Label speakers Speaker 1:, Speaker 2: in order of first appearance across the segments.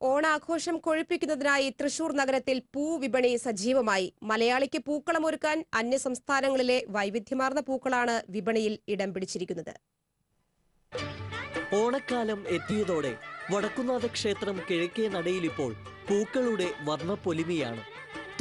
Speaker 1: ഓണാഘോഷം കൊഴുപ്പിക്കുന്നതിനായി തൃശൂർ നഗരത്തിൽ പൂവിപണി സജീവമായി. മലയാളിക്ക് പൂക്കളമൊരുക്കാൻ അന്യസംസ്ഥാനങ്ങളിലെ വൈവിധ്യമാർന്ന പൂക്കളാണ് വിപണിയിൽ ഇടം പിടിച്ചിരിക്കുന്നത്.
Speaker 2: ഓണക്കാലം എത്തിയതോടെ വടക്കുന്നാഥ ക്ഷേത്രം കിഴക്കേ നടയിൽ ഇപ്പോൾ പൂക്കളുടെ വർണ്ണപ്പൊലിമയാണ്.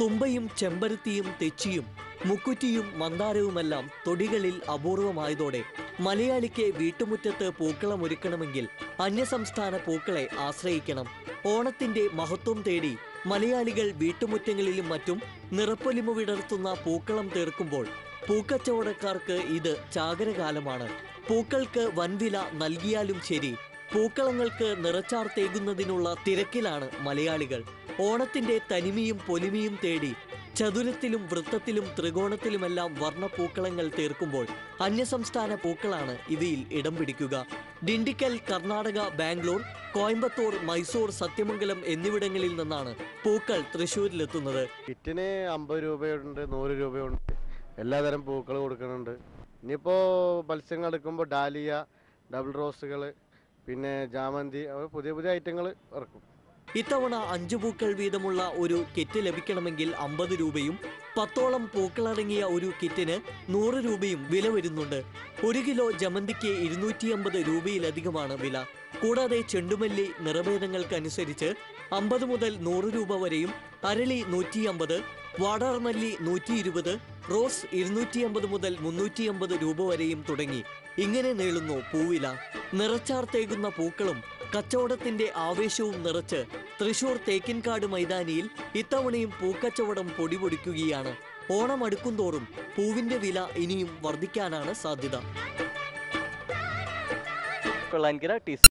Speaker 2: തുമ്പയും ചെമ്പരത്തിയും തെച്ചിയും മുക്കുറ്റിയും മന്ദാരവുമെല്ലാം തൊടികളിൽ അപൂർവമായതോടെ മലയാളിക്ക് വീട്ടുമുറ്റത്ത് പൂക്കളമൊരുക്കണമെങ്കിൽ അന്യസംസ്ഥാന പൂക്കളെ ആശ്രയിക്കണം. ഓണത്തിന്റെ മഹത്വം തേടി മലയാളികൾ വീട്ടുമുറ്റങ്ങളിലും മറ്റും നിറപ്പൊലിമ വിടർത്തുന്ന പൂക്കളം തീർക്കുമ്പോൾ പൂക്കച്ചവടക്കാർക്ക് ഇത് ചാകരകാലമാണ്. പൂക്കൾക്ക് വൻവില നൽകിയാലും ശരി, പൂക്കളങ്ങൾക്ക് നിറച്ചാർത്തേകുന്നതിനുള്ള തിരക്കിലാണ് മലയാളികൾ. ഓണത്തിന്റെ തനിമയും പൊലിമയും തേടി ചതുരത്തിലും വൃത്തത്തിലും ത്രികോണത്തിലുമെല്ലാം വർണ്ണപ്പൂക്കളങ്ങൾ തീർക്കുമ്പോൾ അന്യസംസ്ഥാന പൂക്കളാണ് ഇവയിൽ ഇടം പിടിക്കുക. ഡിണ്ടിക്കൽ, കർണാടക, ബാംഗ്ലൂർ, കോയമ്പത്തൂർ, മൈസൂർ, സത്യമംഗലം എന്നിവിടങ്ങളിൽ നിന്നാണ് പൂക്കൾ തൃശ്ശൂരിലെത്തുന്നത്.
Speaker 3: കിറ്റിന് 50 രൂപയുണ്ട്, 100 രൂപയുണ്ട്, എല്ലാതരം പൂക്കൾ കൊടുക്കുന്നുണ്ട്. ഇനിയിപ്പോൾ മത്സ്യങ്ങൾ എടുക്കുമ്പോൾ ഡാലിയ, ഡബിൾ റോസുകൾ, പിന്നെ ജാമന്തി, പുതിയ പുതിയ ഐറ്റങ്ങൾ ഇറക്കും.
Speaker 2: ഇത്തവണ 5 പൂക്കൾ വീതമുള്ള ഒരു കിറ്റ് ലഭിക്കണമെങ്കിൽ 50 രൂപയും 10ഓളം പൂക്കളടങ്ങിയ ഒരു കിറ്റിന് 100 രൂപയും വില വരുന്നുണ്ട്. 1 കിലോ ജമന്തിക്ക് 250 രൂപയിലധികമാണ് വില. കൂടാതെ ചെണ്ടുമല്ലി നിറഭേദങ്ങൾക്കനുസരിച്ച് 50 മുതൽ 100 രൂപ വരെയും, അരളി 150, വാടാർമല്ലി 120, റോസ് 250 മുതൽ 350 രൂപ വരെയും തുടങ്ങി ഇങ്ങനെ നീളുന്നു പൂവില. നിറച്ചാർത്തേകുന്ന പൂക്കളും കച്ചവടത്തിന്റെ ആവേശവും നിറച്ച് തൃശൂർ തേക്കിൻകാട് മൈതാനിയിൽ ഇത്തവണയും പൂക്കച്ചവടം പൊടിപൊടിക്കുകയാണ്. ഓണം അടുക്കുംതോറും പൂവിന്റെ വില ഇനിയും വർദ്ധിക്കാനാണ് സാധ്യത.
Speaker 4: കൊള്ളാൻകര TC